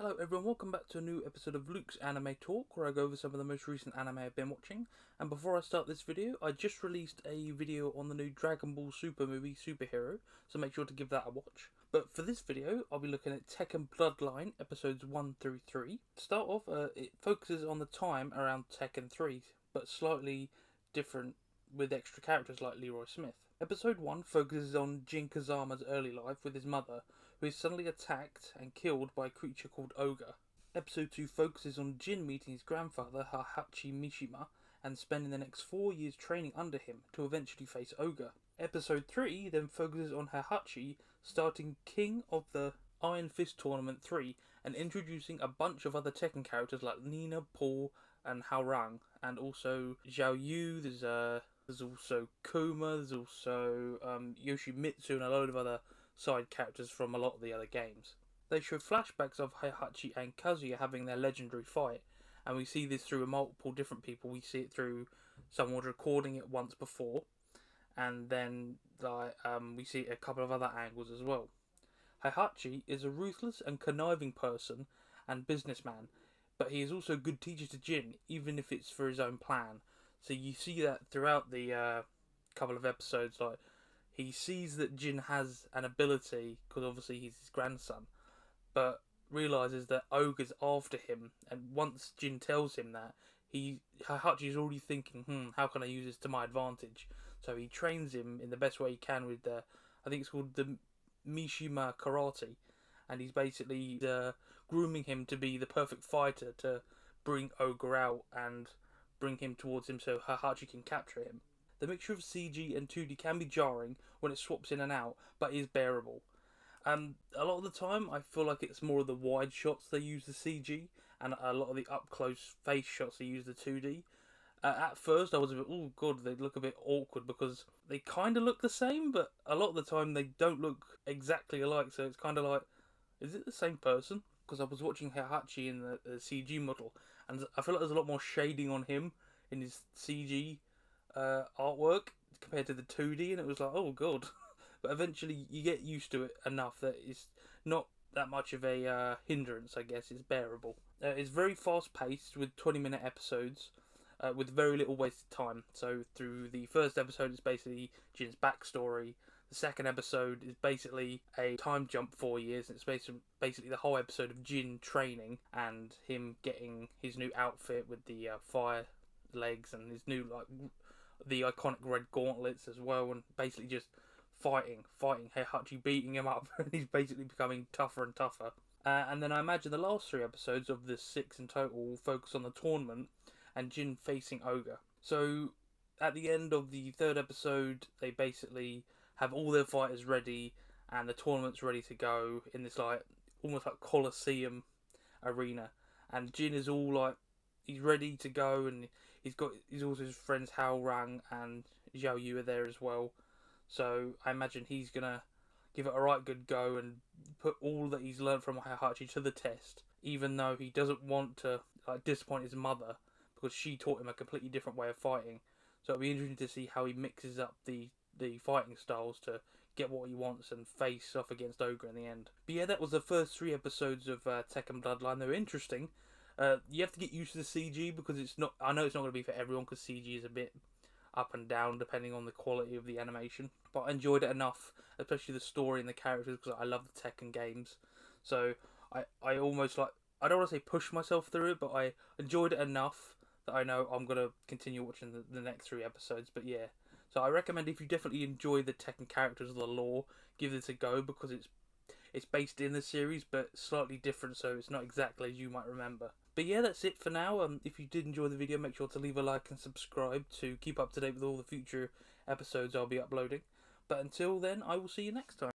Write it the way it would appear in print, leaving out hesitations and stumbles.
Hello everyone, welcome back to a new episode of Luke's Anime Talk, where I go over some of the most recent anime I've been watching. And before I start this video, I just released a video on the new Dragon Ball Super movie, Superhero, so make sure to give that a watch. But for this video, I'll be looking at Tekken Bloodline, episodes 1 through 3. To start off, it focuses on the time around Tekken 3, but slightly different with extra characters like Leroy Smith. Episode 1 focuses on Jin Kazama's early life with his mother, who is suddenly attacked and killed by a creature called Ogre. Episode 2 focuses on Jin meeting his grandfather, Heihachi Mishima, and spending the next 4 years training under him to eventually face Ogre. Episode 3 then focuses on Heihachi starting King of the Iron Fist Tournament 3 and introducing a bunch of other Tekken characters like Nina, Paul, and Haorang, and also Xiao Yu, there's also Kuma, there's also Yoshimitsu and a load of other side characters from a lot of the other games. They show flashbacks of Heihachi and Kazuya having their legendary fight, and we see this through multiple different people. We see it through someone recording it once before, and then we see a couple of other angles as well. Heihachi is a ruthless and conniving person and businessman, but he is also a good teacher to Jin, even if it's for his own plan. So you see that throughout the couple of episodes, like he sees that Jin has an ability, because obviously he's his grandson, but realises that Ogre's after him, and once Jin tells him that, Heihachi's already thinking, how can I use this to my advantage? So he trains him in the best way he can with I think it's called the Mishima Karate, and he's basically grooming him to be the perfect fighter to bring Ogre out and bring him towards him so Heihachi can capture him. The mixture of CG and 2D can be jarring when it swaps in and out, but is bearable. A lot of the time, I feel like it's more of the wide shots they use the CG, and a lot of the up-close face shots they use the 2D. At first, I was a bit, oh god, they look a bit awkward because they kind of look the same, but a lot of the time they don't look exactly alike, so it's kind of like, is it the same person? Because I was watching Heihachi in the CG model, and I feel like there's a lot more shading on him in his CG artwork compared to the 2D, and it was like, oh god. But eventually you get used to it enough that it's not that much of a hindrance, I guess. It's bearable. It's very fast paced with 20-minute episodes with very little wasted time. So through the first episode, it's basically Jin's backstory. The second episode is basically a time jump 4 years. It's basically the whole episode of Jin training and him getting his new outfit with the fire legs and his new the iconic red gauntlets as well, and basically just fighting Heihachi beating him up, and he's basically becoming tougher and tougher. And then I imagine the last 3 episodes of the 6 in total will focus on the tournament and Jin facing Ogre. So at the end of the 3rd episode, they basically have all their fighters ready and the tournament's ready to go in this almost like Colosseum arena, and Jin is all he's ready to go, and he's also his friends Haorang and Xiao Yu are there as well. So I imagine he's gonna give it a right good go and put all that he's learned from Heihachi to the test, even though he doesn't want to disappoint his mother, because she taught him a completely different way of fighting. So it'll be interesting to see how he mixes up the fighting styles to get what he wants and face off against Ogre in the end. But yeah, that was the first 3 episodes of Tekken Bloodline. They were interesting. You have to get used to the CG because I know it's not going to be for everyone, because CG is a bit up and down depending on the quality of the animation. But I enjoyed it enough, especially the story and the characters, because I love the Tekken games. So I almost I don't want to say push myself through it, but I enjoyed it enough that I know I'm going to continue watching the next 3 episodes. But yeah, so I recommend, if you definitely enjoy the Tekken characters or the lore, give this a go, because it's based in the series but slightly different, so it's not exactly as you might remember. But yeah, that's it for now. If you did enjoy the video, make sure to leave a like and subscribe to keep up to date with all the future episodes I'll be uploading. But until then, I will see you next time.